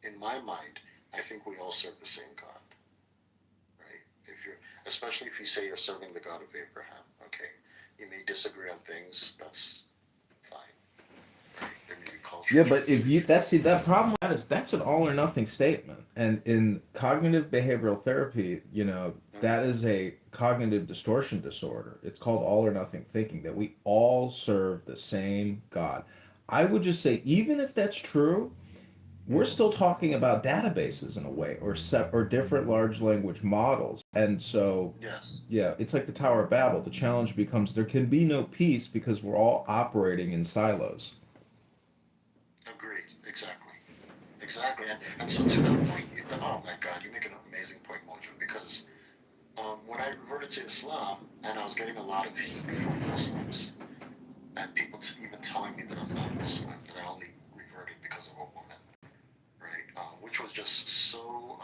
in my mind, I think we all serve the same God, right? If you're, especially if you say you're serving the God of Abraham, okay, you may disagree on things. That's fine, right? There may be Yeah, cultural but if you translation. that's see that problem with that is that's an all or nothing statement. And in cognitive behavioral therapy, that Mm-hmm. is a cognitive distortion disorder. It's called all or nothing thinking, that we all serve the same God. I would just say even if that's true, we're Mm-hmm. still talking about databases in a way, or different large language models. And so Yes. yeah, it's like the Tower of Babel. The challenge becomes there can be no peace because we're all operating in silos. Agreed. Exactly. Exactly. And so to that point, oh my God, you make an amazing point, Mojo, because when I reverted to Islam and I was getting a lot of heat from Muslims and people even telling me that I'm not Muslim, that I only reverted because of a woman, right? Which was just so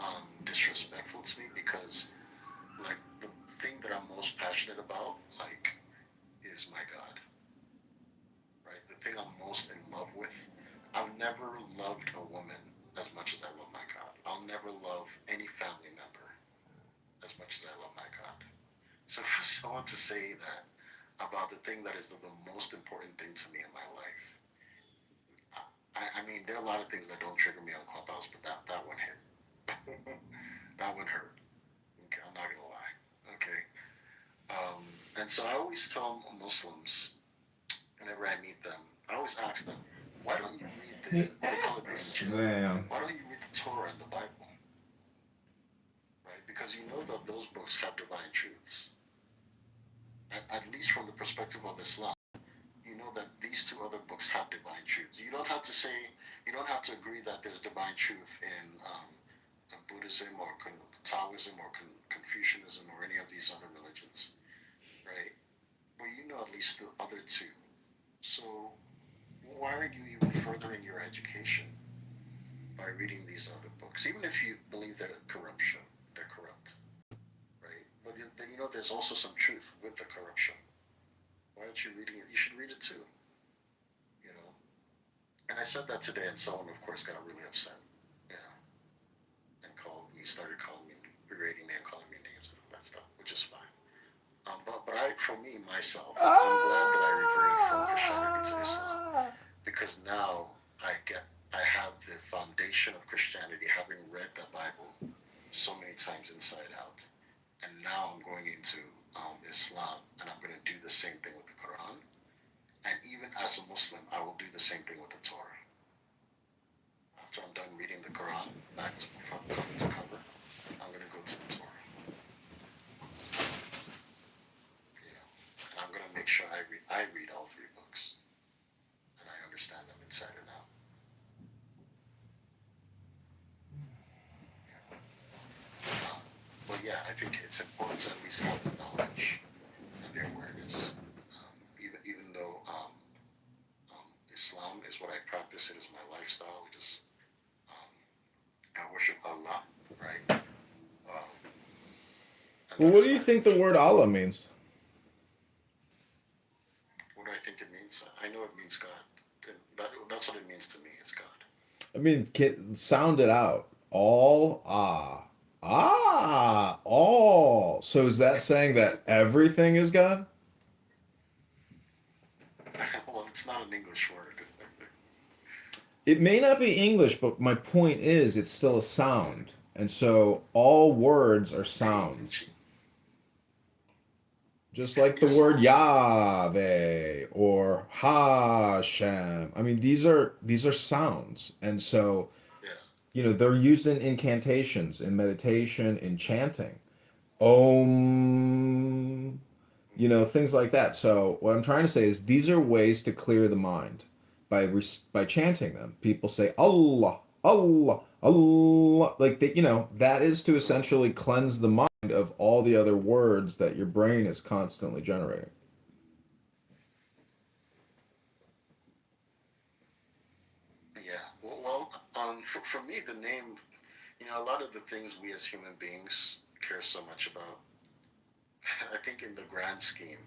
disrespectful to me because, like, the thing that I'm most passionate about, like, is my God, right? The thing I'm most in love with. I've never loved a woman as much as I love my God. I'll never love any family member as much as I love my God. So for someone to say that about the thing that is the most important thing to me in my life, I mean, there are a lot of things that don't trigger me on Clubhouse, but that one hit. That one hurt. Okay, I'm not gonna lie. Okay, and so I always tell Muslims whenever I meet them, I always ask them, why don't you read He they call it the asks Injil? them. Why don't you read the Torah and the Bible, right? Because you know that those books have divine truths, at least from the perspective of Islam. You know that these two other books have divine truths. You don't have to say, you don't have to agree that there's divine truth in Buddhism or Taoism or Confucianism or any of these other religions, right? But you know at least the other two. So why aren't you even furthering your education by reading these other books? Even if you believe they're corrupt, right? But then you know there's also some truth with the corruption. Why aren't you reading it? You should read it too, you know. And I said that today, and someone, of course, got really upset, you know, and called me, started calling me, berating me, and calling me names and all that stuff, which is fine. But for me, myself, I'm glad that I reverted from Christianity to Islam Ah! because now I have the foundation of Christianity, having read the Bible so many times inside out, and now I'm going into Islam, and I'm going to do the same thing with the Quran, and even as a Muslim, I will do the same thing with the Torah. After I'm done reading the Quran, back to, from cover to cover, I'm going to go to the Torah, you know, and I'm going to make sure I read all three books and I understand them inside and out. You know? But yeah, I think it's important to at least have the knowledge and the awareness. Even though Islam is what I practice, it is my lifestyle. Um, I worship Allah, right? Um, and Well, that what is do you my think the religion. word Allah means? What do I think it means? I know it means God. That's what it means to me. It's God. I mean, sound it out. All all. So is that saying that everything is God? Well, it's not an English word. It may not be English, but my point is it's still a Mm, sound. And so all words are right. sounds. Just like the Yes. word Yahweh or Hashem. I mean, these are sounds. And so, Yeah. they're used in incantations, in meditation, in chanting. Om, things like that. So what I'm trying to say is these are ways to clear the mind by chanting them. People say Allah, Allah, Allah, like that. That is to Mm-hmm. essentially cleanse the mind of all the other words that your brain is constantly generating. Yeah. For me, the name, a lot of the things we as human beings care so much about, I think in the grand scheme,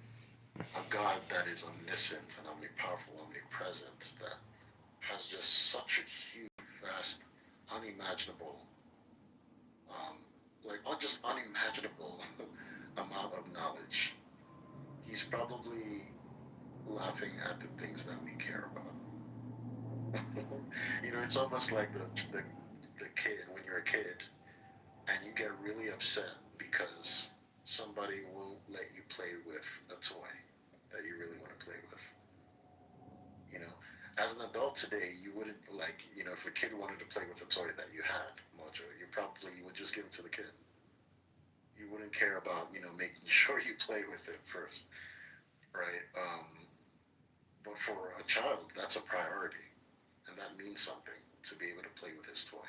a God that is omniscient and omnipowerful, omnipresent, that has just such a huge, vast unimaginable, um, like just unimaginable amount of knowledge. He's probably laughing at the things that we care about. It's almost like the kid when you're a kid and you get really upset because somebody won't let you play with a toy that you really want to play with. You know, as an adult today, you wouldn't like, if a kid wanted to play with a toy that you had, Mojo, you would just give it to the kid. You wouldn't care about, making sure you play with it first, right? But for a child, that's a priority, and that means something to be able to play with his toy,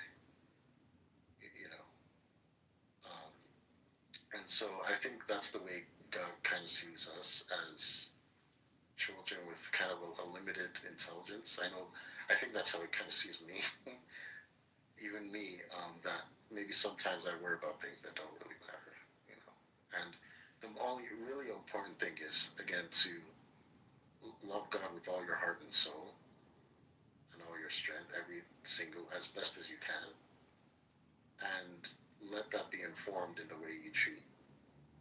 you know. Um, and so I think that's the way God kind of sees us as children with kind of a limited intelligence. I think that's how he kind of sees me, even me. That maybe sometimes I worry about things that don't really matter, you know. And the only really important thing is again to love God with all your heart and soul and all your strength, every single as best as you can, and let that be informed in the way you treat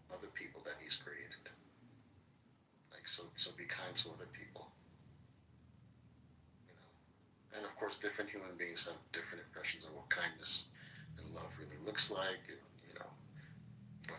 other people that He's created. Like so, be kind to other people, you know. And of course, different human beings have different impressions of what kindness and love really looks like, and but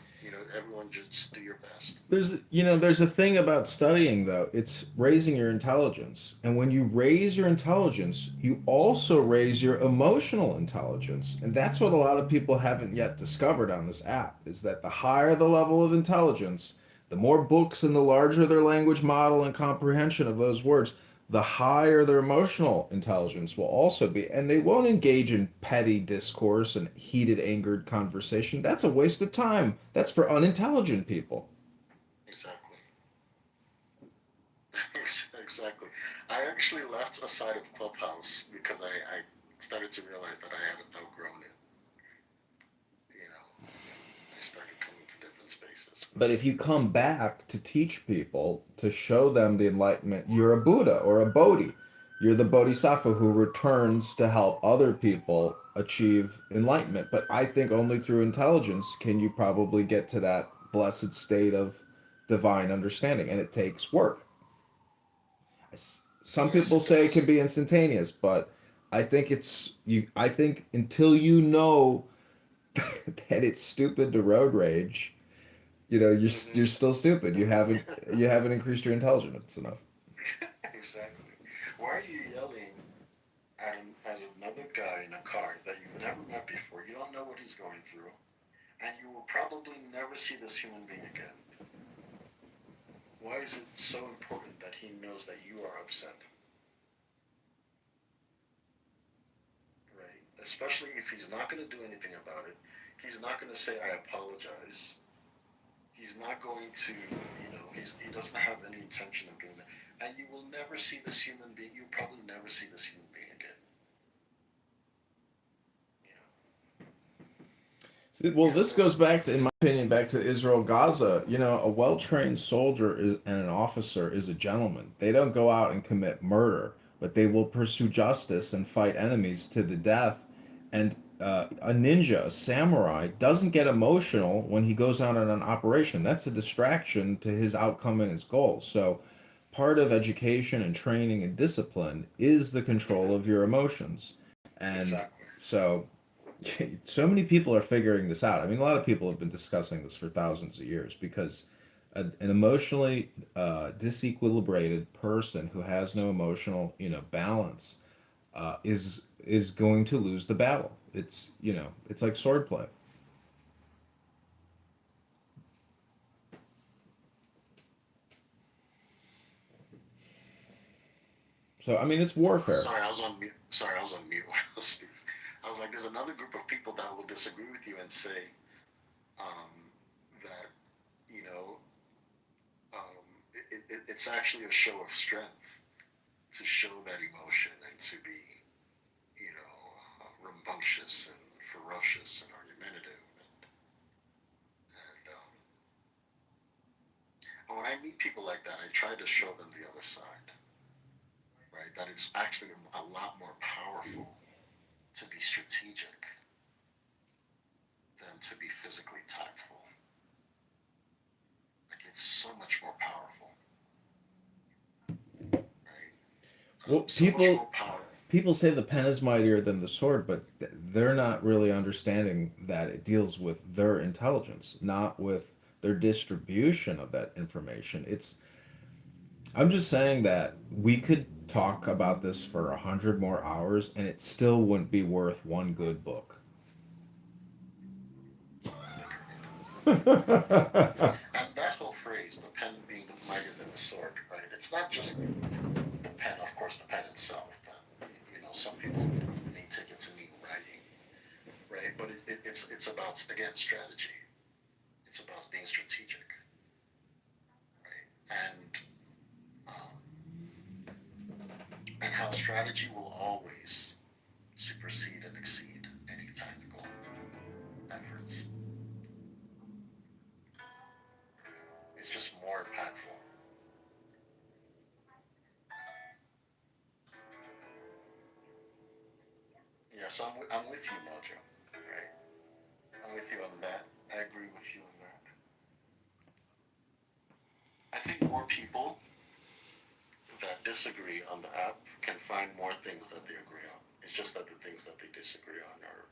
everyone just do your best. There's a thing about studying though. It's raising your intelligence. And when you raise your intelligence, you also raise your emotional intelligence. And that's what a lot of people haven't yet discovered on this app is that the higher the level of intelligence, the more books and the larger their language model and comprehension of those words, the higher their emotional intelligence will also be. And they won't engage in petty discourse and heated, angered conversation. That's a waste of time. That's for unintelligent people. Exactly. Exactly. I actually left a side of Clubhouse because I started to realize that I had outgrown it, and I started coming to different spaces. But if you come back to teach people, to show them the enlightenment, you're a Buddha or a Bodhi. You're the Bodhisattva who returns to help other people achieve enlightenment. But I think only through intelligence can you probably get to that blessed state of divine understanding. And it takes work. Some Yes, people it say it can does. be instantaneous, but I think until you know that it's stupid to road rage, you're Hmm. still stupid. You haven't increased your intelligence enough. Exactly. Why are you yelling at another guy in a car that you've never met before? You don't know what he's going through, and you will probably never see this human being again. Why is it so important that he knows that you are upset, right? Especially if he's not going to do anything about it. He's not going to say, I apologize. He's not going to, he doesn't have any intention of doing that. And you will never see this human being, you'll probably never see this human being again. You know, Well, you this know, goes back to, in my opinion, back to Israel Gaza. A well-trained soldier and an officer is a gentleman. They don't go out and commit murder, but they will pursue justice and fight enemies to the death. And a ninja, a samurai, doesn't get emotional when he goes out on an operation. That's a distraction to his outcome and his goals. So, part of education and training and discipline is the control hmm of your emotions. And exactly. so so many people are figuring this out. I mean, a lot of people have been discussing this for thousands of years because an emotionally disequilibrated person who has no emotional, balance is going to lose the battle. It's like swordplay. So I mean, it's warfare. Sorry, I was on mute. Sorry, I was on mute when I was speaking. I was like, there's another group of people that will disagree with you and say that, you know, it's actually a show of strength to show that emotion and to be, rambunctious and ferocious and argumentative. And when I meet people like that, I try to show them the other side, right? That it's actually a lot more powerful to be strategic than to be physically tactful. Like it's so much more powerful, right? Well, So much more people power. people say the pen is mightier than the sword, but they're not really understanding that it deals with their intelligence, not with their distribution of that information. I'm just saying that we could talk about this for 100 more hours, and it still wouldn't be worth one good book. Agreed. Yeah, And that whole phrase, the pen being mightier than the sword, right? It's not just the pen, of course, the pen itself. Some people may take it to mean writing, right? But it's about again strategy. It's about being strategic, right? Um, and how strategy will always supersede and exceed any tactical efforts. It's just more impactful. Yes, I'm with you, Mojo. Right? I'm with you on that. I agree with you on that. I think more people that disagree on the app can find more things that they agree on. It's just that the things that they disagree on are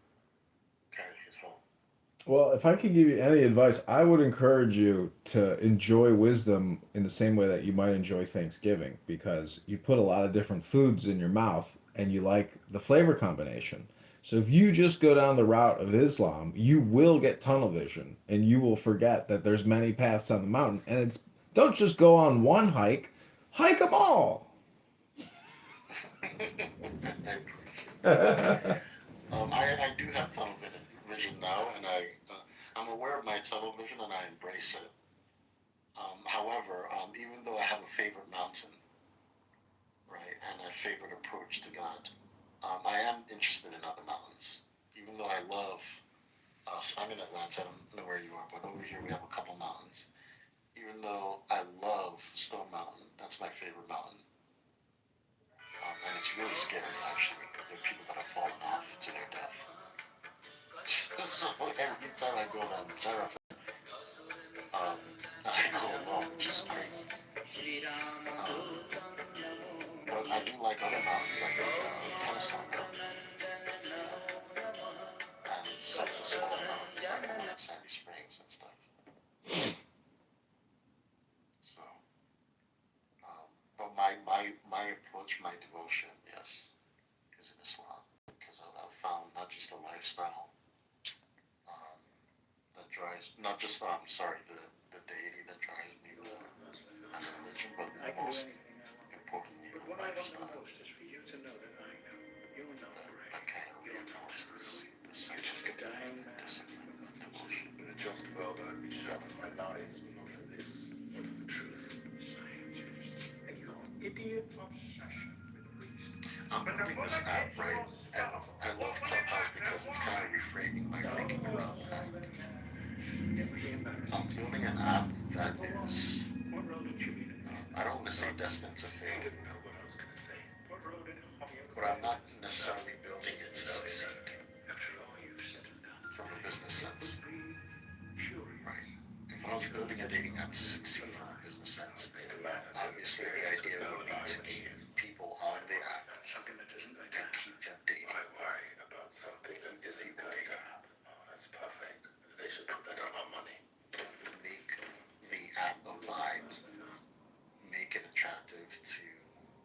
kind of hit home. well, if I could give you any advice, I would encourage you to enjoy wisdom in the same way that you might enjoy Thanksgiving, because you put a lot of different foods in your mouth and you like the flavor combination. So if you just go down the route of Islam, you will get tunnel vision and you will forget that there's many paths on the mountain, and it's don't just go on one hike, hike them all. I appreciate that. I do have tunnel vision now, and I'm aware of my tunnel vision, and I embrace it. However, even though I have a favorite mountain, right, and a favorite approach to God, I am interested in other mountains. Even though I love, I'm in Atlanta. I don't know where you are, but over here we have a couple mountains. Even though I love Stone Mountain, that's my favorite mountain, and it's really scary actually. There are people that have fallen off to their death. So every time I go there, I'm terrified. Um, and I go alone, which is crazy. But I do like other mountains, like Kennesaw Mountain, and some of the smaller mountains, like Sandy Springs and stuff. So, but my approach, my devotion, yes, is in Islam because I've found not just a lifestyle um, that drives, not just sorry, the deity that drives me, and the religion, but most importantly, the lifestyle that kind of reinforces the sense of commitment and discipline and devotion. I'm building this app, right? And I love Clubhouse because it's kind of reframing my thinking around that. I'm building an app that is, I don't want to say destined to fail, but I'm not necessarily building it to succeed from a business sense, right? If I was building a dating app to succeed from a business sense, obviously the idea would be to keep people on the app and keep them dating the app. Make the app a vibe, make it attractive to,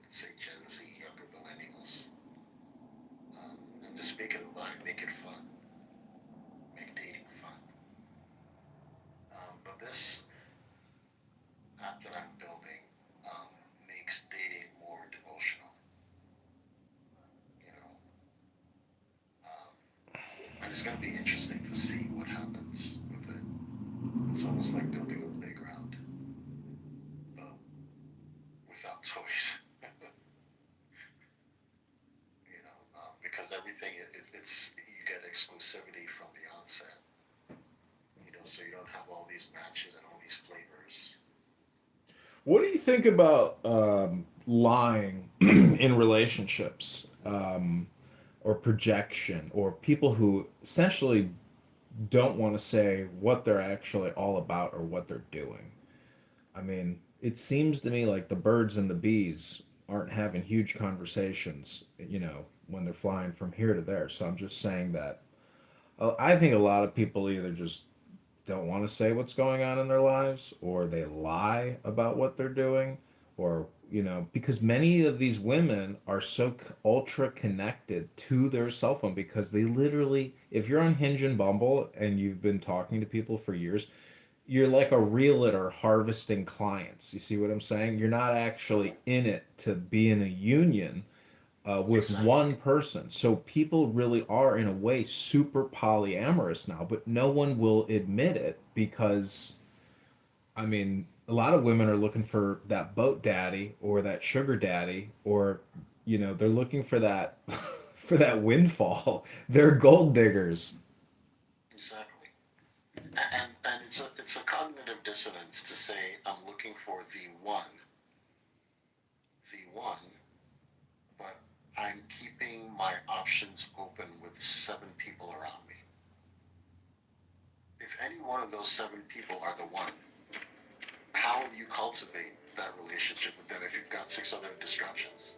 let's say, Gen Z, younger millennials, and just make it a vibe, make it fun, make dating fun. But this app that I'm building um, makes dating more devotional, you know, um, and it's going to be interesting to see what happens with it. It's almost like building a playground, but without toys. Because everything it's you get exclusivity from the onset. So you don't have all these matches and all these flavors. What do you think about lying in relationships? or projection, or people who essentially don't want to say what they're actually all about or what they're doing. I mean, it seems to me like the birds and the bees aren't having huge conversations, when they're flying from here to there. So I'm just saying that I think a lot of people either just don't want to say what's going on in their lives, or they lie about what they're doing, or because many of these women are so ultra connected to their cell phone, because they literally, if you're on Hinge and Bumble and you've been talking to people for years, you're like a realtor harvesting clients. You see what I'm saying? You're not actually in it to be in a union with Exactly. one person. So people really are, in a way, super polyamorous now, but no one will admit it because, I mean, a lot of women are looking for that boat daddy or that sugar daddy, or, they're looking for that for that windfall. They're gold diggers. Exactly. And it's a cognitive dissonance to say I'm looking for the one, but I'm keeping my options open with 7 people around me. If any one of those 7 people are the one, how will you cultivate that relationship with them if you've got 6 other distractions?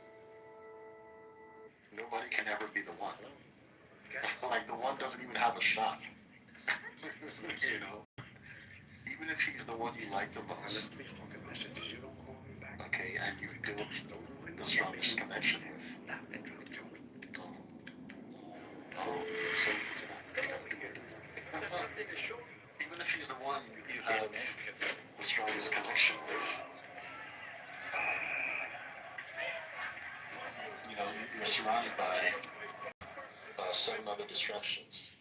Nobody can ever be the one. Like the one doesn't even have a shot. you know, Even if he's the one you like the most, okay, and you've built the strongest connection with. Oh, so even if he's the one you have the strongest connection with, you're surrounded by 7 other distractions.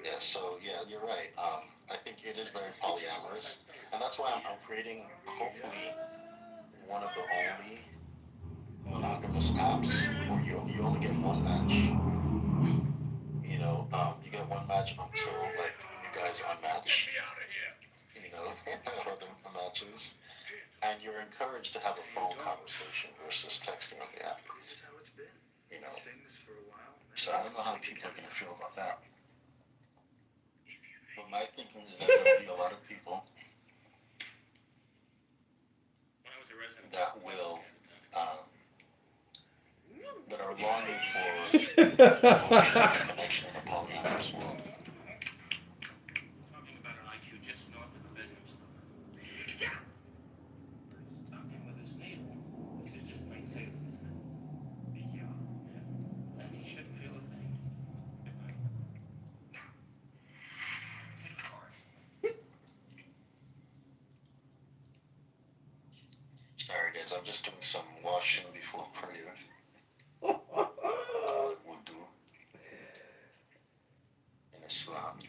Yeah, so yeah, you're right. I think it is very polyamorous, and that's why I'm creating, hopefully, one of the only monogamous apps where you only get one match. You get one match until like you guys unmatch. Other matches, and you're encouraged to have a phone conversation versus texting on the app. You know, so I don't know how people are gonna feel about that. But my thinking is that there'll be a lot of people that will um, that are longing for emotional connection in a polyamorous world. Sorry guys, I'm just doing some washing before prayer. Wudu in Islam.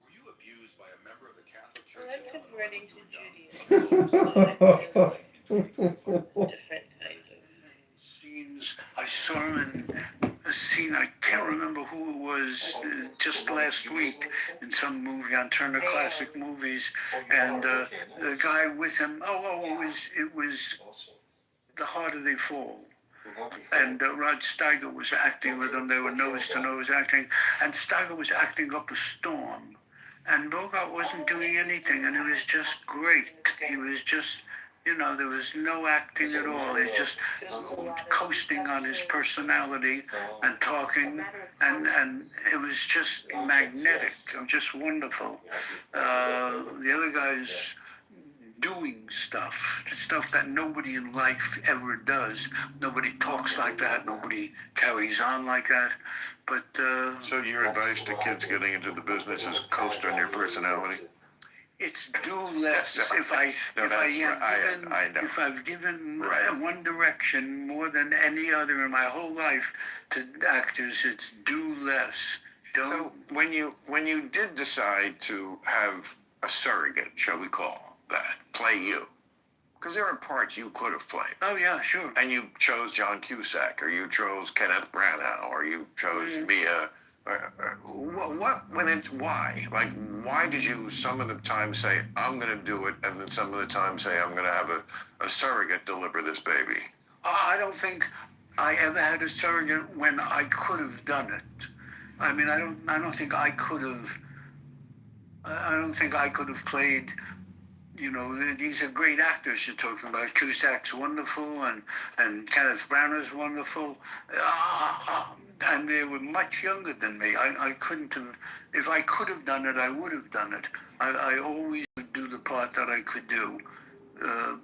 Were you abused by a member of the Catholic Church? I'm converting to Judaism. Different kinds of scenes. I saw him in a scene, I can't remember who it was, just last week in some movie on Turner Classic Movies, and the guy with him, it was The Harder They Fall. And Rod Steiger was acting with him. They were nose to nose acting, and Steiger was acting up a storm, and Bogart wasn't doing anything, and it was just great. He was just, there was no acting at all. He's just coasting on his personality and talking, and it was just magnetic. It was just wonderful. The other guys doing stuff that nobody in life ever does. Nobody talks like that. Nobody carries on like that. But So your advice to kids getting into the business is coast on your personality? it's do less. If I've given one direction more than any other in my whole life to actors, it's do less. So when you did decide to have a surrogate, shall we call that, play you, Because there are parts you could have played. Oh yeah, sure. And you chose John Cusack, or you chose Kenneth Branagh, or you chose Mia. What went into why? Like, why did you some of the time say, I'm going to do it, and then some of the time say, I'm going to have a surrogate deliver this baby? I don't think I ever had a surrogate when I could have done it. I mean, I don't think I could have. I don't think I could have played. You know, these are great actors you're talking about. Cusack's wonderful, and Kenneth Branagh's wonderful, and they were much younger than me. I couldn't have. If I could have done it, I would have done it. I always would do the part that I could do,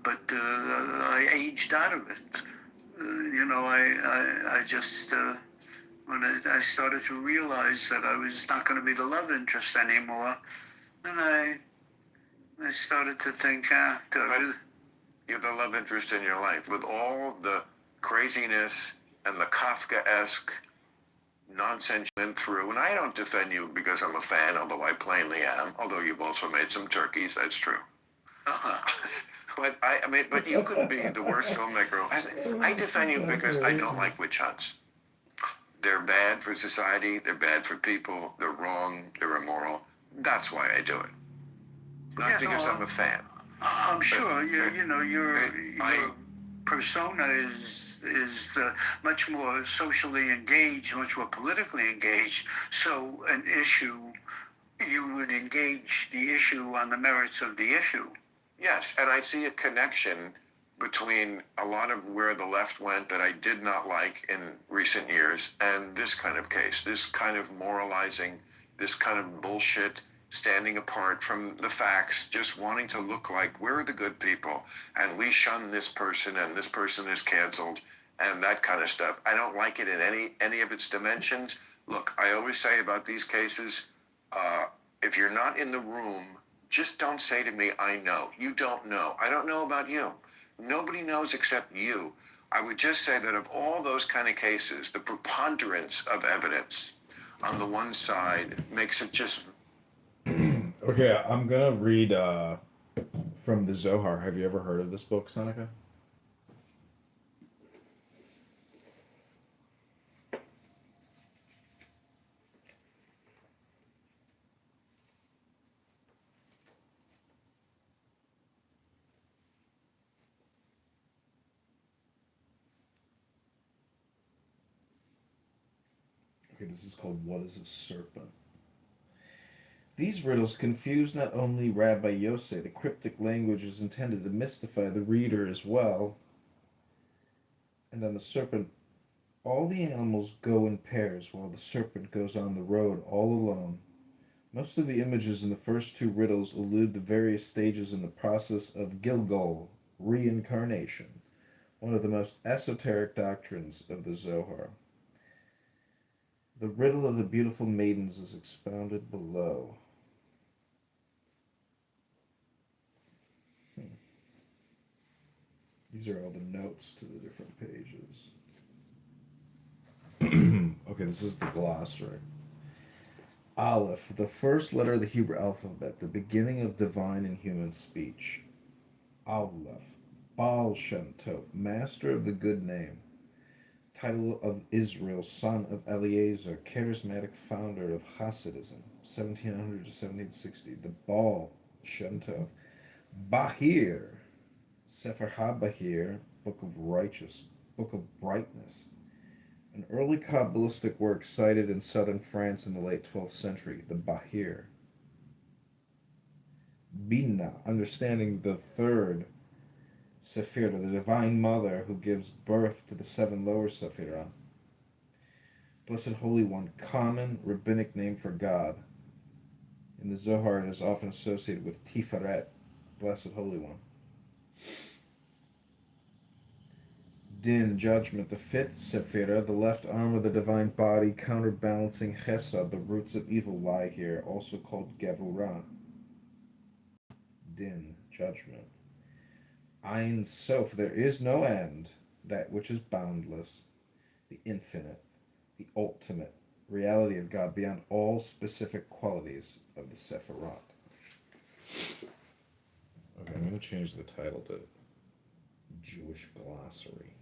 but I aged out of it. You know, I just when I started to realize that I was not going to be the love interest anymore, and I started to think, You're the love interest in your life. With all the craziness and the Kafka-esque nonsense you went through, and I don't defend you because I'm a fan, although I plainly am, although you've also made some turkeys, that's true. But but you could be the worst filmmaker. I defend you because I don't like witch hunts. They're bad for society, they're bad for people, they're wrong, they're immoral. That's why I do it. Not because I'm a fan. I'm sure your persona is much more socially engaged, much more politically engaged. So an issue, you would engage the issue on the merits of the issue. Yes, and I see a connection between a lot of where the left went that I did not like in recent years and this kind of case, this kind of moralizing, this kind of bullshit, standing apart from the facts, just wanting to look like we're the good people and we shun this person and this person is canceled and that kind of stuff. I don't like it in any of its dimensions. Look, I always say about these cases, if you're not in the room, just don't say to me, I know. You don't know. I don't know about you. Nobody knows except you. I would just say that of all those kind of cases, the preponderance of evidence on the one side makes it just... Okay, I'm gonna read from the Zohar. Have you ever heard of this book, Seneca? Okay, this is called What is a Serpent? These riddles confuse not only Rabbi Yosef, the cryptic language is intended to mystify the reader as well. And on the serpent, all the animals go in pairs, while the serpent goes on the road all alone. Most of the images in the first two riddles allude to various stages in the process of Gilgul, reincarnation, one of the most esoteric doctrines of the Zohar. The riddle of the beautiful maidens is expounded below. These are all the notes to the different pages. Okay, this is the glossary. Aleph, the first letter of the Hebrew alphabet, the beginning of divine and human speech. Aleph, Baal Shem Tov, master of the good name. Title of Israel, son of Eliezer, charismatic founder of Hasidism, 1700 to 1760. The Baal Shem Tov. Bahir, Sefer HaBahir, Book of Righteous, Book of Brightness. An early Kabbalistic work cited in southern France in the late 12th century, the Bahir. Bina, understanding the third Sephirah, the Divine Mother who gives birth to the seven lower Sephirah. Blessed Holy One, common rabbinic name for God. In the Zohar, it is often associated with Tiferet, Blessed Holy One. Din, judgment, the fifth Sephirah, the left arm of the divine body, counterbalancing Chesed, the roots of evil lie here, also called Gevurah. Din, judgment. Ein Sof, there is no end, that which is boundless, the infinite, the ultimate reality of God beyond all specific qualities of the Sephirot. Okay, I'm going to change the title to Jewish glossary.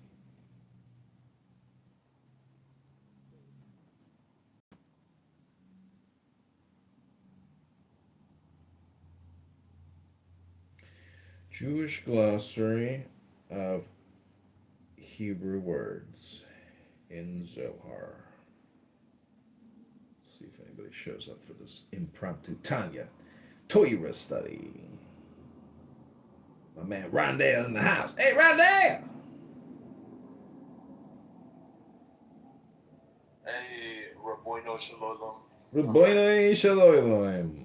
Jewish glossary of Hebrew words in Zohar. Let's see if anybody shows up for this impromptu Tanya Torah study. My man Rondell in the house. Hey, Rondell! Hey, Raboino Shalom. Rabbeinu Shalom.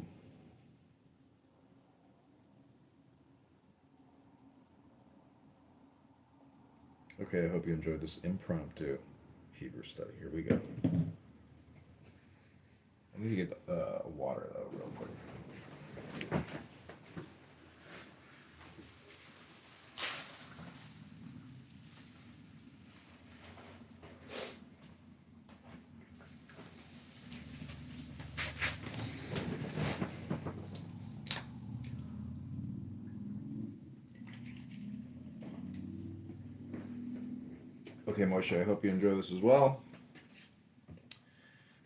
Okay, I hope you enjoyed this impromptu Hebrew study. Here we go. I need to get water, though, real quick. Okay, Moshe, I hope you enjoy this as well.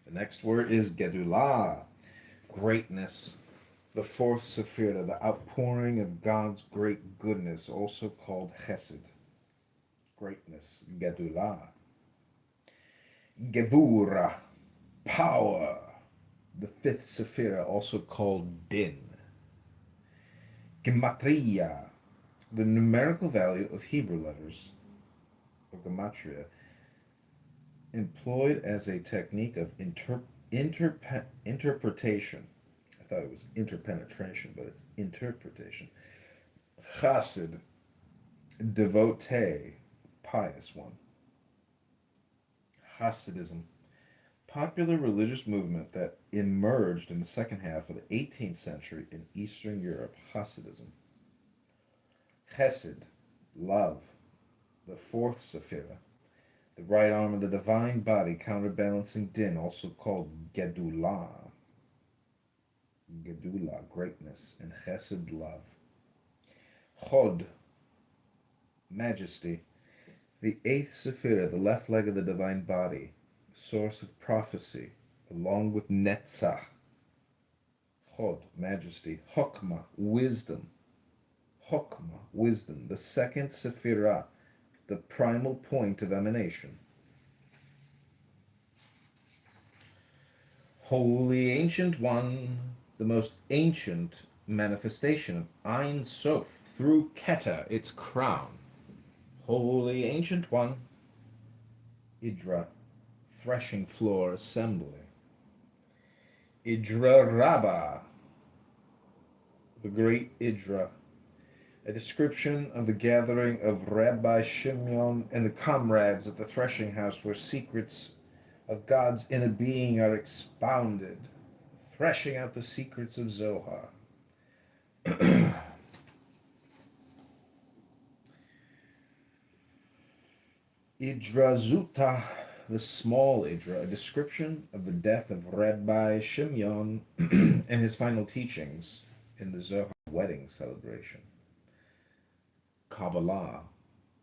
The next word is Gedulah, greatness. The fourth Sephirah, the outpouring of God's great goodness, also called Chesed. Greatness, Gedulah. Gevura, power. The fifth Sephirah, also called Din. Gematria, the numerical value of Hebrew letters, or Gematria, employed as a technique of interpretation. I thought it was interpenetration, but it's interpretation. Chassid, devotee, pious one. Hasidism, popular religious movement that emerged in the second half of the 18th century in Eastern Europe. Hasidism. Chesed, love, the fourth Sephirah, the right arm of the divine body counterbalancing Din, also called Gedulah. Gedulah, greatness, and Chesed, love. Chod, majesty, the eighth Sephirah, the left leg of the divine body, source of prophecy, along with Netzach. Chod, majesty. Chokmah, wisdom. Chokmah, wisdom, the second Sephirah, the primal point of emanation. Holy Ancient One, the most ancient manifestation of Ein Sof through Keter, its crown. Holy Ancient One, Idra, threshing floor assembly. Idra Rabbah, the great Idra, a description of the gathering of Rabbi Shimon and the comrades at the threshing house where secrets of God's inner being are expounded, threshing out the secrets of Zohar. Idrazuta, the small Idra, a description of the death of Rabbi Shimon and his final teachings in the Zohar wedding celebration. Kabbalah,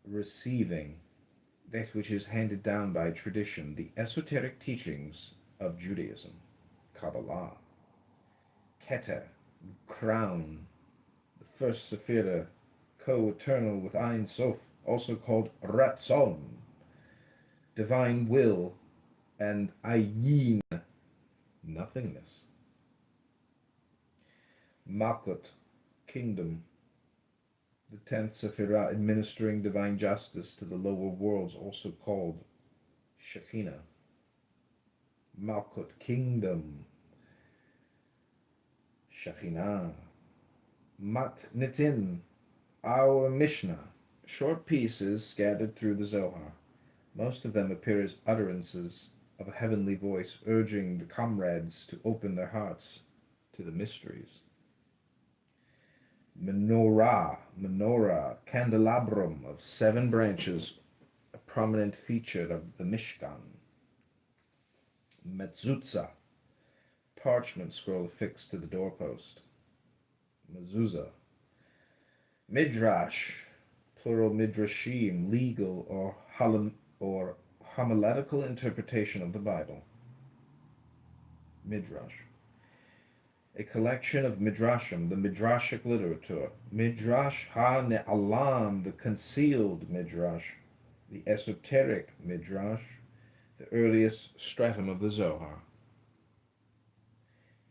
receiving that which is handed down by tradition, the esoteric teachings of Judaism. Kabbalah. Keter, crown, the first Sephirah, co-eternal with Ein Sof, also called Ratzon, divine will, and Ayin, nothingness. Malkut, kingdom, the tenth Sephirah, administering divine justice to the lower worlds, also called Shekinah. Malkut, kingdom. Shekinah. Mat Nitin, our Mishnah, short pieces scattered through the Zohar. Most of them appear as utterances of a heavenly voice urging the comrades to open their hearts to the mysteries. Menorah, candelabrum of 7 branches, a prominent feature of the Mishkan. Mezuzah, parchment scroll affixed to the doorpost. Mezuzah. Midrash, plural midrashim, legal or homiletical interpretation of the Bible. Midrash. A collection of midrashim, the midrashic literature. Midrash ha-ne'alam, the concealed midrash, the esoteric midrash, the earliest stratum of the Zohar.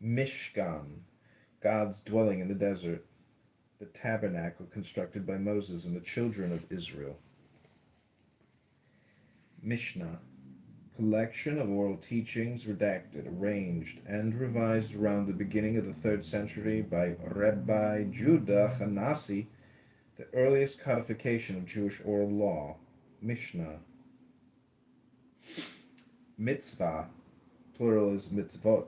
Mishkan, God's dwelling in the desert, the tabernacle constructed by Moses and the children of Israel. Mishnah, collection of oral teachings redacted, arranged, and revised around the beginning of the 3rd century by Rabbi Judah Hanasi, the earliest codification of Jewish oral law. Mishnah. Mitzvah, plural is mitzvot,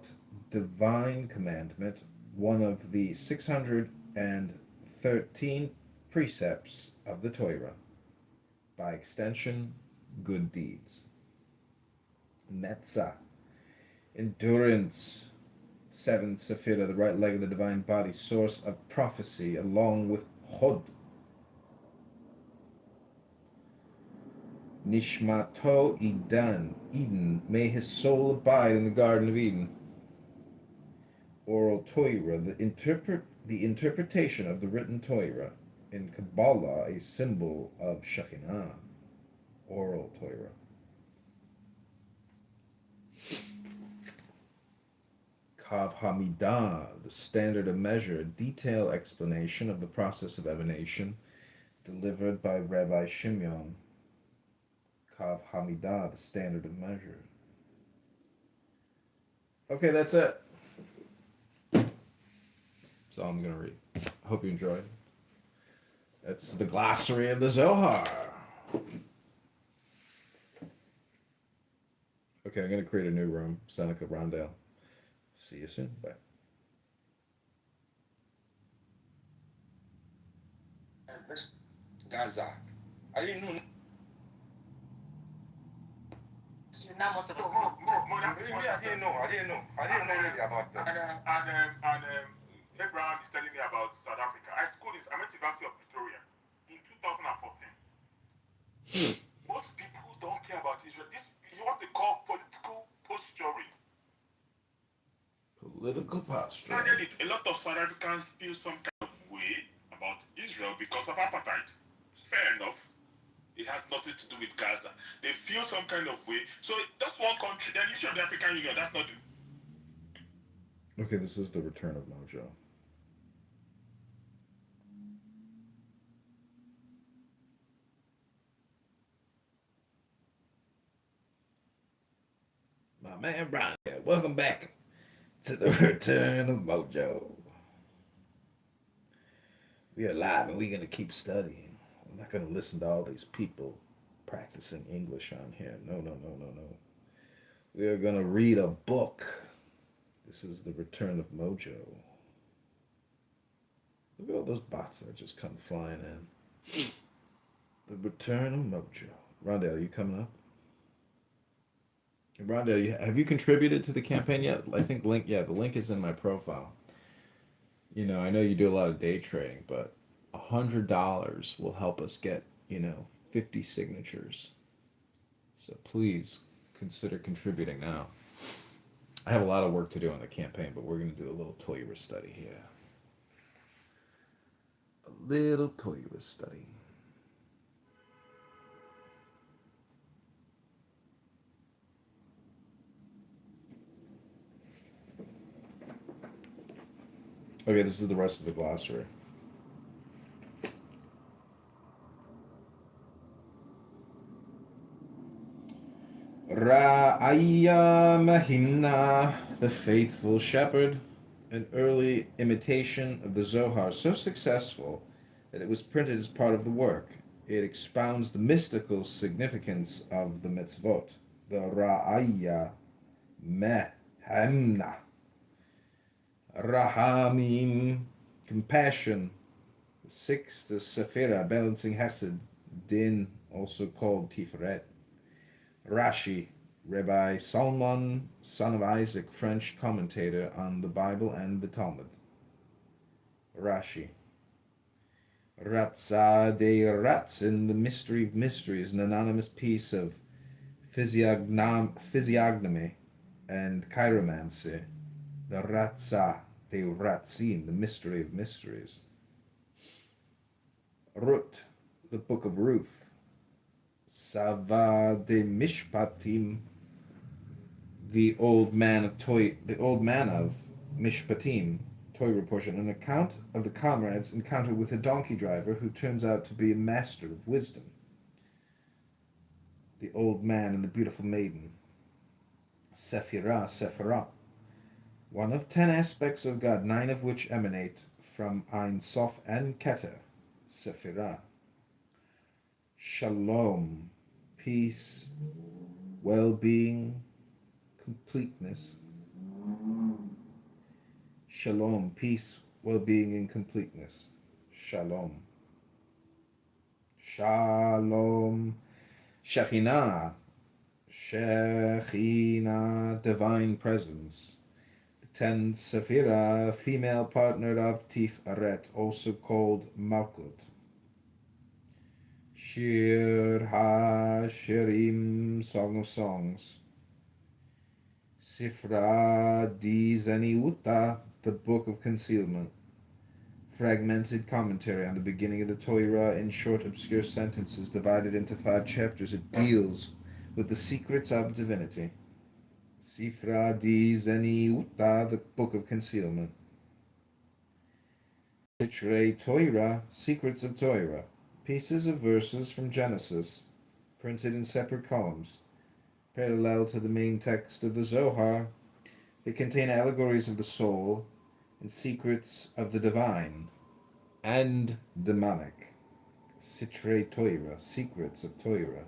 divine commandment, one of the 613 precepts of the Torah. By extension, good deeds. Netzah, endurance, 7th Sephirah, the right leg of the divine body, source of prophecy, along with Hod. Nishmato Eden, may his soul abide in the Garden of Eden. Oral Torah, the interpretation of the written Torah. In Kabbalah, a symbol of Shekinah. Oral Torah. Kav Hamidah, the standard of measure, detailed explanation of the process of emanation, delivered by Rabbi Shimon. Kav Hamidah, the standard of measure. Okay, that's it. That's all I'm going to read. I hope you enjoyed. That's the glossary of the Zohar. Okay, I'm going to create a new room. Seneca Rondale. See you soon. Bye. Gaza. I didn't know. You're not supposed to. I didn't know really about that. Abraham is telling me about South Africa. I went to University of Pretoria in 2014. Most people don't care about Israel. This is what they call political posturing. Political posture. A lot of South Africans feel some kind of way about Israel because of apartheid. Fair enough. It has nothing to do with Gaza. They feel some kind of way. So that's one country. Then you show the African Union. That's not. Okay, this is the return of Mojo. My man Brian, welcome back to the return of Mojo. We are live and we're going to keep studying. We're not going to listen to all these people practicing English on here. No. We are going to read a book. This is the return of Mojo. Look at all those bots that just come flying in. The return of Mojo. Rondell, you coming up? Rondell, have you contributed to the campaign yet? I think the link is in my profile. You know, I know you do a lot of day trading, but $100 will help us get, 50 signatures. So please consider contributing now. I have a lot of work to do on the campaign, but we're going to do a little Torah study here. A little Torah study. Okay, this is the rest of the glossary. Ra'aya Mahimna, the faithful shepherd, an early imitation of the Zohar, so successful that it was printed as part of the work. It expounds the mystical significance of the mitzvot. The Ra'aya Mahimna. Rahamim, compassion. 6, the Sephirah, balancing Hesed. Din, also called Tiferet. Rashi, Rabbi Salman, son of Isaac, French commentator on the Bible and the Talmud. Rashi. Ratza de Ratzin, The Mystery of Mysteries, an anonymous piece of physiognomy and chiromancy. The Ratza de Ratzin, The Mystery of Mysteries. Ruth, The Book of Ruth. Sava de Mishpatim, the old man of Mishpatim, Torah portion, an account of the comrades' encounter with a donkey driver who turns out to be a master of wisdom. The old man and the beautiful maiden. Sephirah, one of 10 aspects of God, 9 of which emanate from Ein Sof and Keter. Sephirah. Shalom, peace, well-being, completeness. Shalom, peace, well-being, and completeness. Shalom. Shalom. Shekhinah. Shekhinah, divine presence. The 10th Sephirah, female partner of Tiferet, also called Malkut. Shir HaShirim, Song of Songs. Sifra di Zeniuta, the Book of Concealment. Fragmented commentary on the beginning of the Torah in short, obscure sentences divided into 5 chapters. It deals with the secrets of divinity. Sifra di Zeniuta, the Book of Concealment. Sitrei Torah, Secrets of Torah. Pieces of verses from Genesis, printed in separate columns, parallel to the main text of the Zohar. They contain allegories of the soul and secrets of the divine and demonic. Sitrei Torah, Secrets of Torah.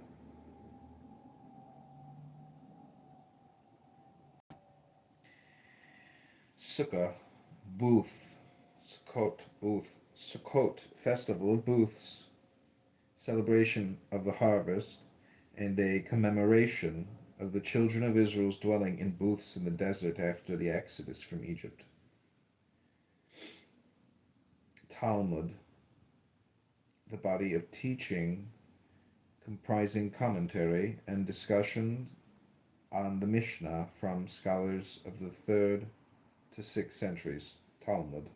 Sukkah, Booth, Sukkot, Festival of Booths, celebration of the harvest, and a commemoration of the children of Israel's dwelling in booths in the desert after the exodus from Egypt. Talmud, the body of teaching comprising commentary and discussion on the Mishnah from scholars of the 3rd to 6th centuries. Talmud.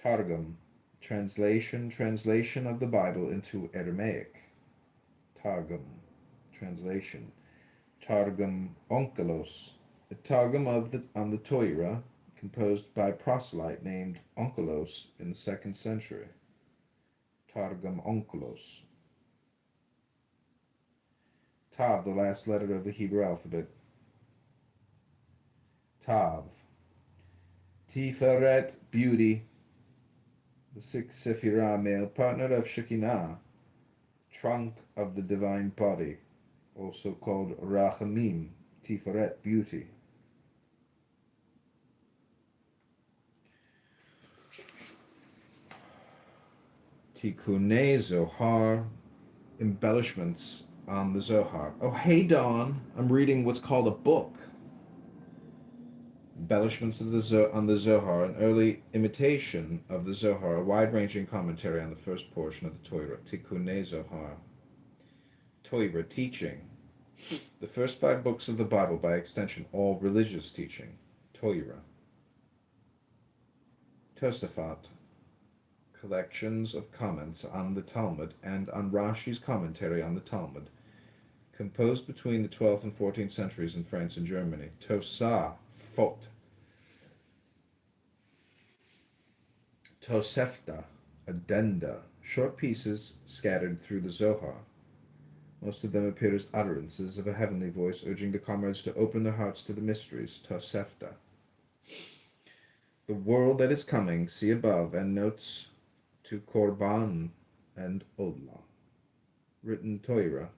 Targum, translation of the Bible into Aramaic. Targum, translation. Targum Onkelos, a Targum on the Torah, composed by a proselyte named Onkelos in the 2nd century. Targum Onkelos. Tav, the last letter of the Hebrew alphabet. Tav. Tiferet, beauty. The 6th Sephirah, male partner of Shekinah, trunk of the divine body, also called Rachamim, Tiferet, beauty. Tikkunei Zohar, embellishments on the Zohar. Oh, hey, Dawn. I'm reading what's called a book. Embellishments of on the Zohar, an early imitation of the Zohar, a wide-ranging commentary on the first portion of the Torah. Tikkunei Zohar. Torah, teaching. The first 5 books of the Bible, by extension, all religious teaching. Torah. Tosafot, collections of comments on the Talmud and on Rashi's commentary on the Talmud, composed between the 12th and 14th centuries in France and Germany. Tosafot. Tosefta, addenda, short pieces scattered through the Zohar. Most of them appear as utterances of a heavenly voice urging the comrades to open their hearts to the mysteries. Tosefta. The world that is coming, see above, and notes to Korban and Olah. Written Torah.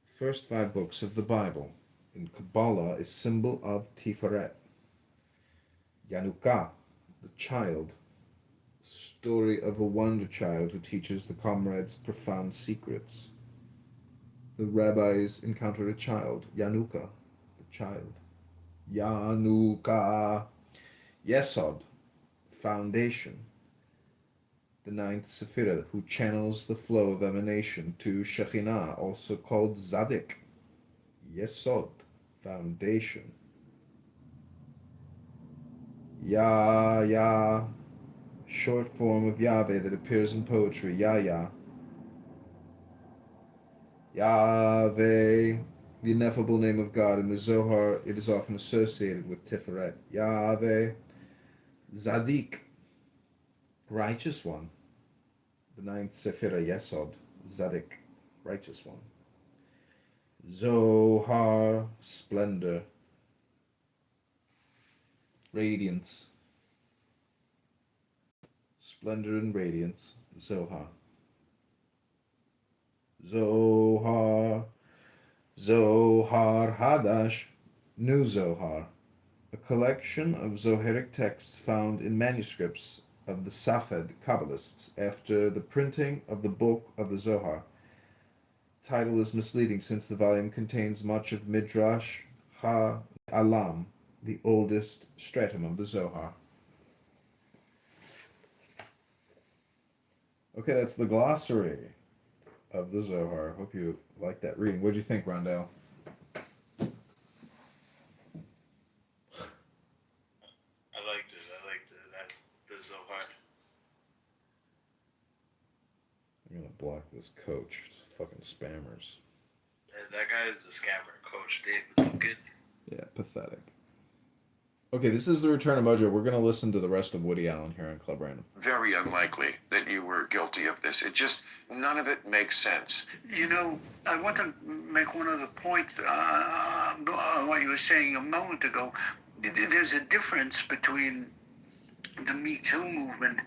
First 5 books of the Bible. In Kabbalah is symbol of Tiferet. Yanukah, the child. Story of a wonder child who teaches the comrades profound secrets. The rabbis encounter a child, Yanukah, the child. Yanukah. Yesod, foundation. the ninth Sephirah, who channels the flow of emanation to Shekhinah, also called Zadik, Yesod, foundation. Yah, short form of Yahweh that appears in poetry, Yah. Yahweh, the ineffable name of God. In the Zohar, it is often associated with Tiferet. Yahweh, Zadik, righteous one. The ninth Sephirah, Yesod, Zadik, righteous one. Zohar, splendor, radiance. Splendor and radiance, Zohar. Zohar Hadash, New Zohar, a collection of Zoharic texts found in manuscripts of the Safed Kabbalists after the printing of the Book of the Zohar. Title is misleading since the volume contains much of Midrash Ha-Alam, the oldest stratum of the Zohar. Okay, that's the glossary of the Zohar. Hope you like that reading. What do you think, Rondell? I liked it. The Zohar. I'm gonna block this coach. Fucking spammers. That guy is a scammer, Coach David Lucas. Yeah, pathetic. Okay, this is the return of Mojo. We're gonna listen to the rest of Woody Allen here on Club Random. Very unlikely that you were guilty of this. It just, none of it makes sense. You know, I want to make one other point on what you were saying a moment ago. There's a difference between the Me Too movement